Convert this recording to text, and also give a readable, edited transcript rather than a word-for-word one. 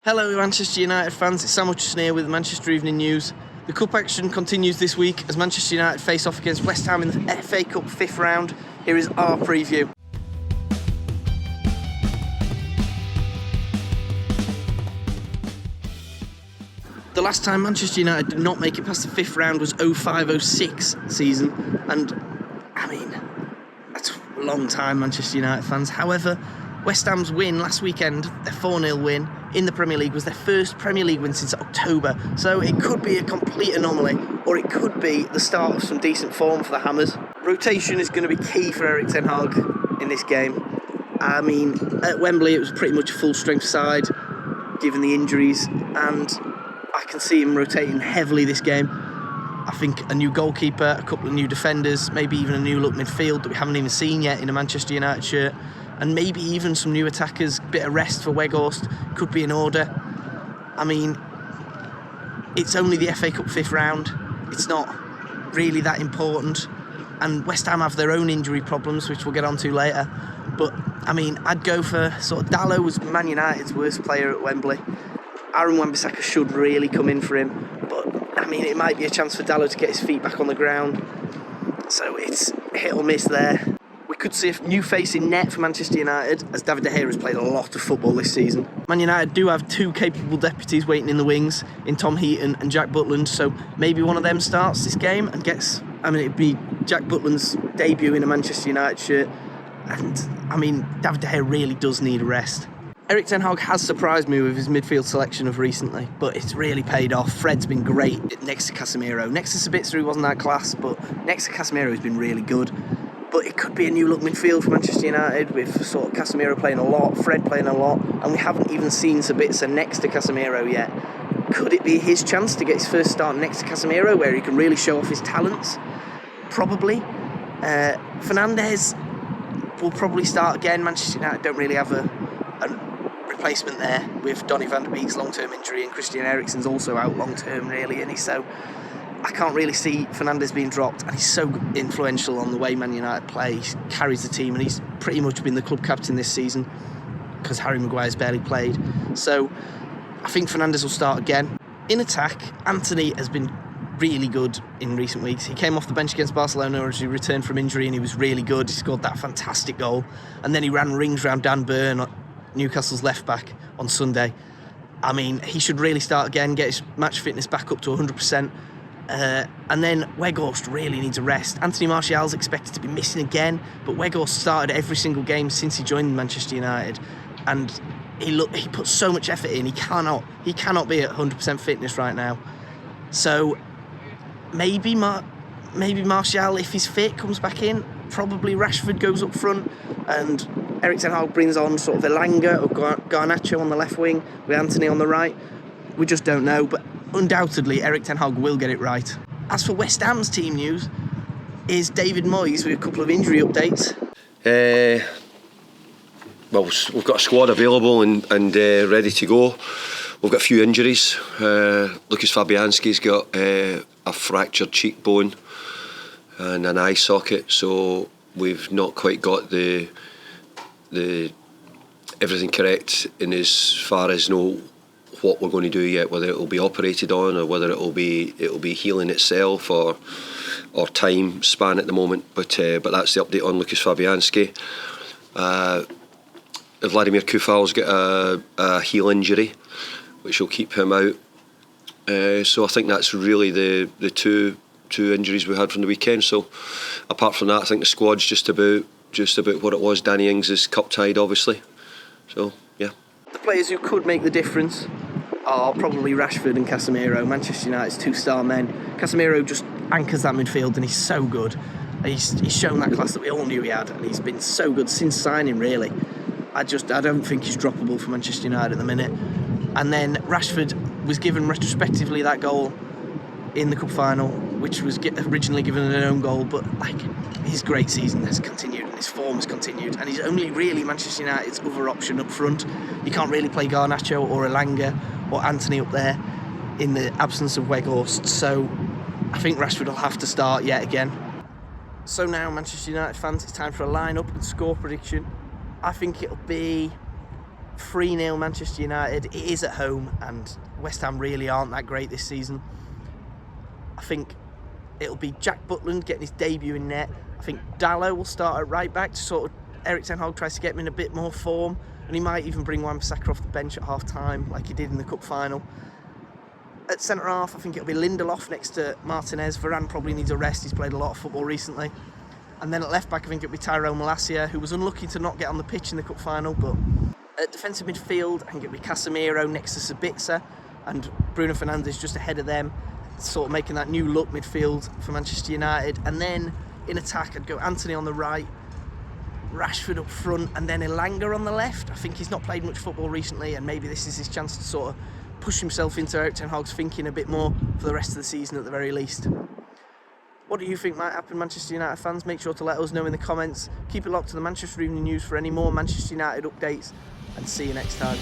Hello Manchester United fans, it's Sam Hutchison here with Manchester Evening News. The cup action continues this week as Manchester United face off against West Ham in the FA Cup 5th round. Here is our preview. The last time Manchester United did not make it past the 5th round was 05-06 season, and I mean, that's a long time, Manchester United fans. However, West Ham's win last weekend, their 4-0 win in the Premier League, was their first Premier League win since October. So it could be a complete anomaly, or it could be the start of some decent form for the Hammers. Rotation is going to be key for Erik Ten Hag in this game. I mean, at Wembley it was pretty much a full-strength side, given the injuries, and I can see him rotating heavily this game. I think a new goalkeeper, a couple of new defenders, maybe even a new look midfield that we haven't even seen yet in a Manchester United shirt, and maybe even some new attackers, bit of rest for Weghorst could be in order. I mean, it's only the FA Cup 5th round, it's not really that important, and West Ham have their own injury problems, which we'll get onto later. But I mean, I'd go for sort of Dalot was Man United's worst player at Wembley. Aaron Wan-Bissaka should really come in for him, but I mean, it might be a chance for Dalot to get his feet back on the ground, so it's hit or miss there. We could see a new face in net for Manchester United, as David De Gea has played a lot of football this season. Man United do have two capable deputies waiting in the wings, in Tom Heaton and Jack Butland, so maybe one of them starts this game and gets, I mean, it'd be Jack Butland's debut in a Manchester United shirt, and I mean, David De Gea really does need a rest. Erik Ten Hag has surprised me with his midfield selection of recently, but it's really paid off. Fred's been great next to Casemiro. Next to Sabitzer, he wasn't that class, but next to Casemiro, he's been really good. But it could be a new look midfield for Manchester United, with sort of Casemiro playing a lot, Fred playing a lot, and we haven't even seen Sabitzer next to Casemiro yet. Could it be his chance to get his first start next to Casemiro, where he can really show off his talents? Probably. Fernandes will probably start again. Manchester United don't really have a replacement there, with Donny van de Beek's long-term injury, and Christian Eriksen's also out long-term, really, isn't he? So I can't really see Fernandes being dropped, and he's so influential on the way Man United play. He carries the team, and he's pretty much been the club captain this season because Harry Maguire's barely played. So I think Fernandes will start again. In attack, Antony has been really good in recent weeks. He came off the bench against Barcelona as he returned from injury, and he was really good. He scored that fantastic goal, and then he ran rings around Dan Burn, Newcastle's left back, on Sunday. I mean, he should really start again, get his match fitness back up to 100%. And then Weghorst really needs a rest. Anthony Martial's expected to be missing again, but Weghorst started every single game since he joined Manchester United, and he put so much effort in. He cannot be at 100% fitness right now. So maybe Martial, if he's fit, comes back in. Probably Rashford goes up front, and Erik Ten Hag brings on sort of Elanga or Garnacho on the left wing with Antony on the right. We just don't know, but undoubtedly Erik Ten Hag will get it right. As for West Ham's team news, is David Moyes with a couple of injury updates. Well, we've got a squad available and ready to go. We've got a few injuries. Lucas Fabianski's got a fractured cheekbone and an eye socket, so we've not quite got the everything correct in as far as know what we're going to do yet, whether it will be operated on or whether it will be healing itself or time span at the moment. But that's the update on Lucas Fabianski. Vladimir Kufal's got a heel injury, which will keep him out. So I think that's really the two injuries we had from the weekend. So apart from that, I think the squad's just about what it was. Danny Ings is cup tied, obviously. So yeah. The players who could make the difference are probably Rashford and Casemiro, Manchester United's two-star men. Casemiro just anchors that midfield, and he's so good. He's shown that class that we all knew he had, and he's been so good since signing, really. I don't think he's droppable for Manchester United at the minute. And then Rashford was given retrospectively that goal in the cup final, which was originally given an own goal, but his great season has continued and his form has continued, and he's only really Manchester United's other option up front. You can't really play Garnacho or Elanga or Antony up there in the absence of Weghorst, so I think Rashford will have to start yet again. So now, Manchester United fans, it's time for a line-up and score prediction. I think it'll be 3-0 Manchester United. It is at home, and West Ham really aren't that great this season. I think it'll be Jack Butland getting his debut in net. I think Dalot will start at right back to sort of Erik Ten Hag tries to get him in a bit more form, and he might even bring Wan-Bissaka off the bench at half time like he did in the cup final. At centre half, I think it'll be Lindelof next to Martinez. Varane probably needs a rest, he's played a lot of football recently. And then at left back, I think it'll be Tyrell Malacia, who was unlucky to not get on the pitch in the cup final. But at defensive midfield, I think it'll be Casemiro next to Sabitzer, and Bruno Fernandes just ahead of them, sort of making that new look midfield for Manchester United. And then in attack, I'd go Anthony on the right, Rashford up front, and then Elanga on the left. I think he's not played much football recently, and maybe this is his chance to sort of push himself into Erik Ten Hag's thinking a bit more for the rest of the season at the very least. What do you think might happen, Manchester United fans? Make sure to let us know in the comments. Keep it locked to the Manchester Evening News for any more Manchester United updates, and see you next time.